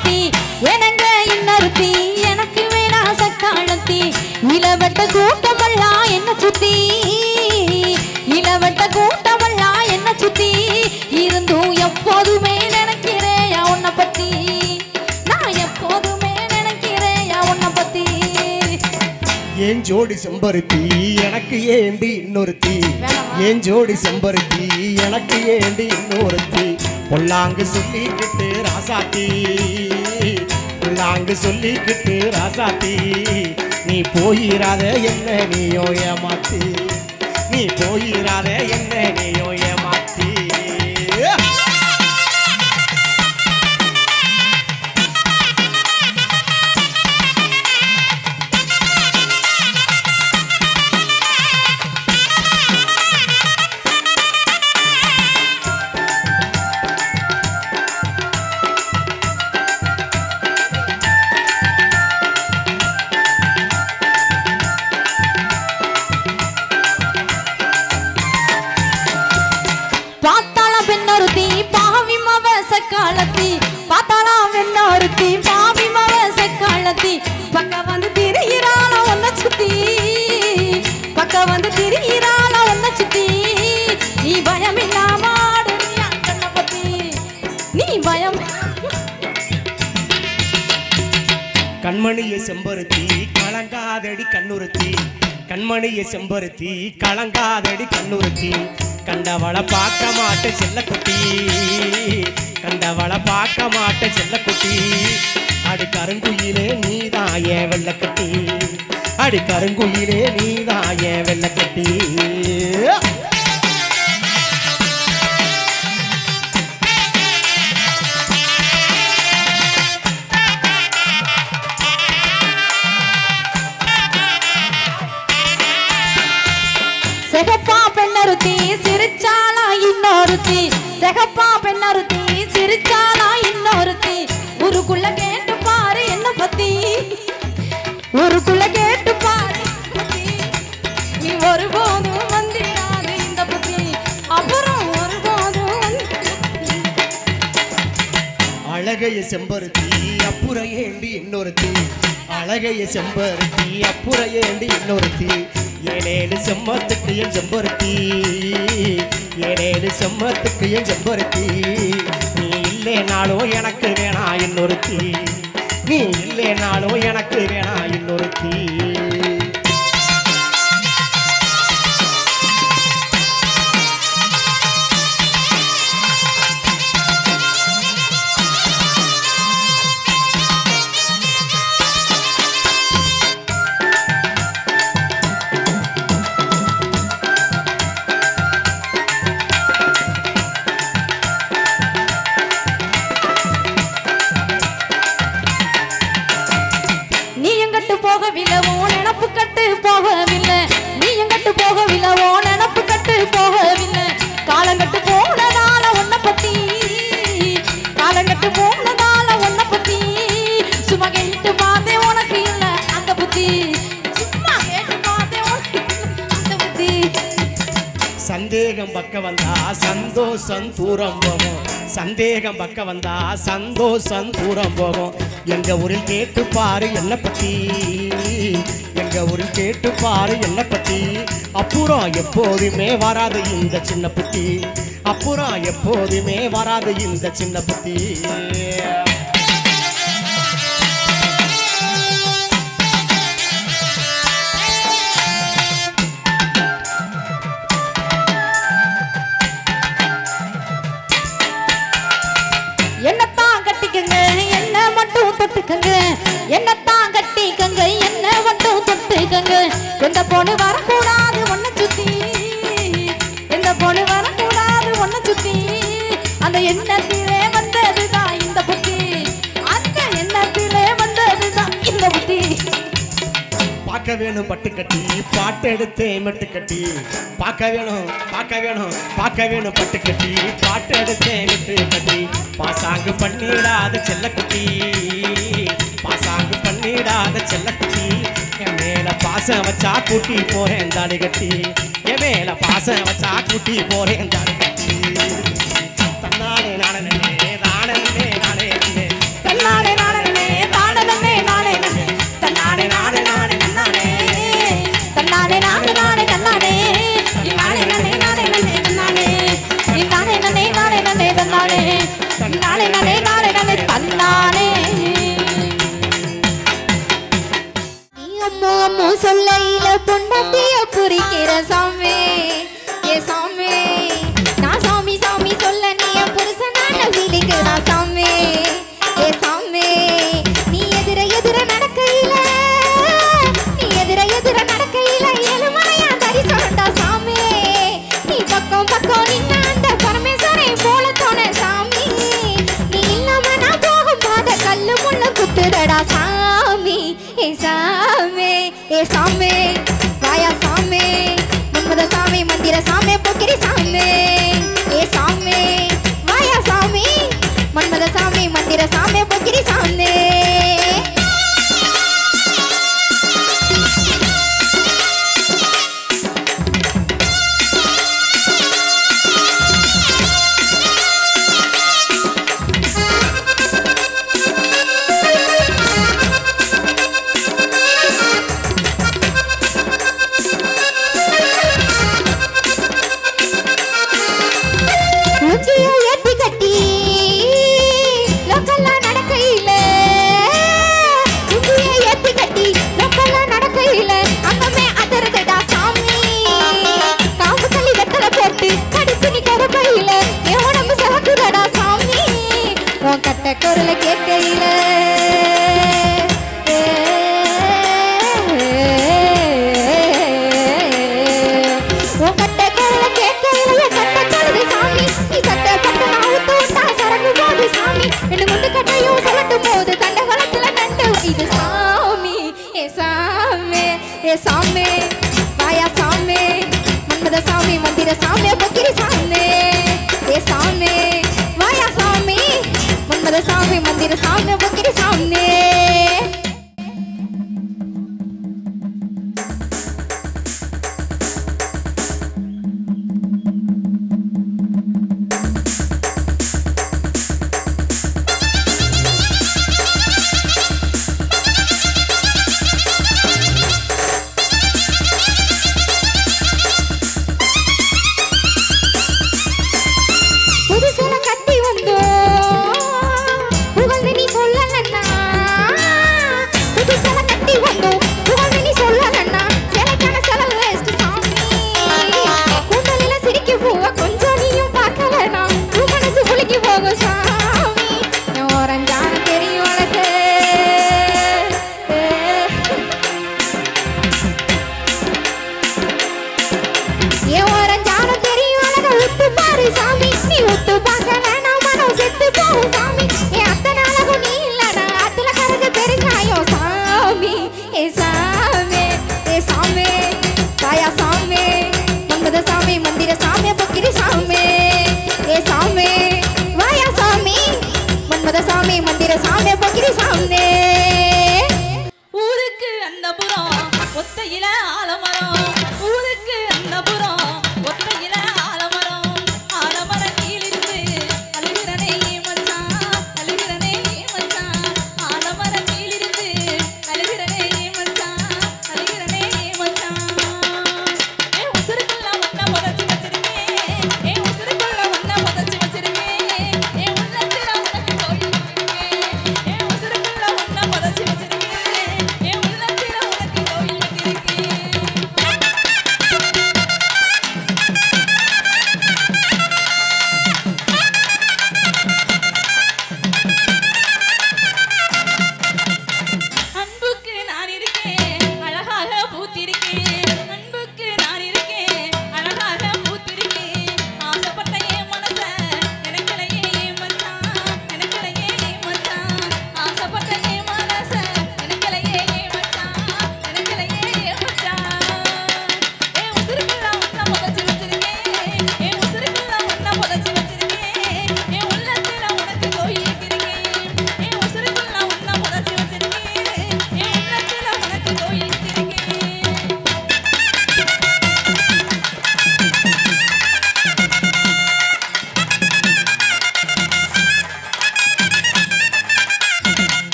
சக்காளத்தி எனங்க இன்னொருத்தி எனக்கு வேணா சக்காளத்தி இளவட்ட கூட்டமெல்லாம் என்ன சுத்தி இளவட்ட கூட்டமெல்லாம் என்ன சுத்தி இருந்தும் எப்போதுமே நினைக்கிறேன் உன்னை பத்தி நான் எப்போதுமே நினைக்கிறேன் உன்னை பத்தி ஏன் ஜோடி செம்பருத்தி எனக்கு ஏண்டி இன்னொருத்தி ஏன் ஜோடி செம்பருத்தி எனக்கு ஏண்டி இன்னொருத்தி பொல்லாங்கு சொல்லிக்கிட்டு ராசாத்தி பொல்லாங்கு சொல்லிக்கிட்டு ராசாத்தி நீ போயிராத என்ன நீயோ ஏமாத்தி நீ போயிராத என்ன நீயோ ஏமாத்தி கண்மணியை செம்பருத்தி கலங்காதடி கண்ணுறுத்தி கண்மணியை செம்பருத்தி கலங்காதடி கண்ணுறுத்தி கண்டவளை பார்க்க மாட்ட செல்லக்குட்டி கண்டவளை பார்க்க மாட்ட செல்லக்குட்டி அடி கருங்குயிலே நீதான் ஏன் வெள்ளக்கட்டி அடி கருங்குயிலே நீதான் ஏன் வெள்ளக்கட்டி செகப்பா பெண்ணருத்தி சிரிச்சாலா இன்னொருத்தி செகப்பா பெண்ணருத்தி சிரிச்சாலா இன்னொருத்தி ஊருக்குள்ள கேட்டு பாரு என்ன பத்தி ஊருக்குள்ள கேட்டு பாரு நீ ஒருபோதும் வந்திடாது இந்த பத்தி அப்புறம் ஒருபோதும் அழகைய செம்பருத்தி அப்புற ஏண்டி இன்னொருத்தி அழகைய செம்பருத்தி அப்புற ஏண்டி இன்னொருத்தி ஏழேழு செம்மத்துக்கு என் செம்பருத்தி ஏழேழு செம்மத்துக்கு என் செம்பருத்தி நீ இல்லைனாலும் எனக்கு வேணா இன்னொருத்தி நீ இல்லைனாலும் எனக்கு வேணா இன்னொருத்தி சந்தேகம் பக்க வந்தா சந்தோஷம் தூரம் போகும் சந்தேகம் பக்க வந்தா சந்தோஷம் தூரம் போகும் எங்க ஊரில் கேட்டு பாரு என்ன பத்தி எங்க ஊரில் கேட்டு பாரு என்ன பத்தி அப்புறம் எப்போதுமே வராது இந்த சின்ன புத்தி அப்புறம் எப்போதுமே வராது இந்த சின்ன புத்தி என்னத்தான் கட்டிக்கங்க என்ன மட்டும் தொட்டுக்கங்க என்னத்தான் கட்டிக்கங்க என்ன மட்டும் தொட்டுக்கங்க எந்த பொண்ணு வரக்கூடாது ஒன்ன சுத்தி எந்த பொண்ணு வரக்கூடாது ஒன்ன சுத்தி அந்த எண்ணத்திலே வந்ததுதான் இந்த புத்தி அந்த எண்ணத்திலே வந்ததுதான் இந்த புத்தி பார்க்க வேணும் பட்டு கட்டி பாட்டு எடுத்து மெட்டு கட்டி பார்க்க வேணும் பார்க்க வேணும் பட்டு கட்டி பாட்டு எடுத்து மெட்டு கட்டி பாசாங்கு பண்ணிடாத செல்லக்குட்டி பாசாங்கு பண்ணிடாத செல்லக்குட்டி என் மேல பாசம் வச்சா கூட்டி போறேன் தாடி கட்டி என் மேல பாசம் வச்சா கூட்டி போறேன் தாடி கட்டி தன்னானே நானே நானே நானே தன்னானே பொண்டாட்டிய குறிக்கிற சாமி ஏ சாமி நான் சாமி சாமி சொல்ல நீ என் புருஷனான வீலுக்கு நான் சாமி ஏ சாமி நீ எதிர எதிர நடக்கையில ஏழுமலையா தரிசனண்டா சாமி நீ பக்கம் பக்கம் நின்ன அந்த பரமேஸ்வரை போல தோண சாமி நீ இல்லாம நான் போகும் பாத கல்லு முள்ள குத்துடடா சாமி ஏ சாமி ஏ சாமி வாயா சாமி மன்மத சாமி மந்திர சாமி பொக்கிரி சாமி ஏ சாமி வாயா சாமி மன்மத சாமி மந்திர சாமி பொக்கிரி சாமி குரல கேட்கையில கட்ட குரல கேட்கையில கட்ட கழுது சாமி நீ சட்ட பட்ட நாவுத்து உண்டா சரக்கு போது சாமி ரெண்டு முண்டு கட்டையும் சொல்லட்டும் போது கண்ட குளத்துல நண்டு இது சாமி ஏ சாமி ஏ சாமி வாயா சாமி மன்மத சாமி மந்திர சாமி பொக்கிரி சாமி ஏ சாமி வாயா சாமி மன்மத சாமி மந்திர சாமி பொக்கிரி சாமி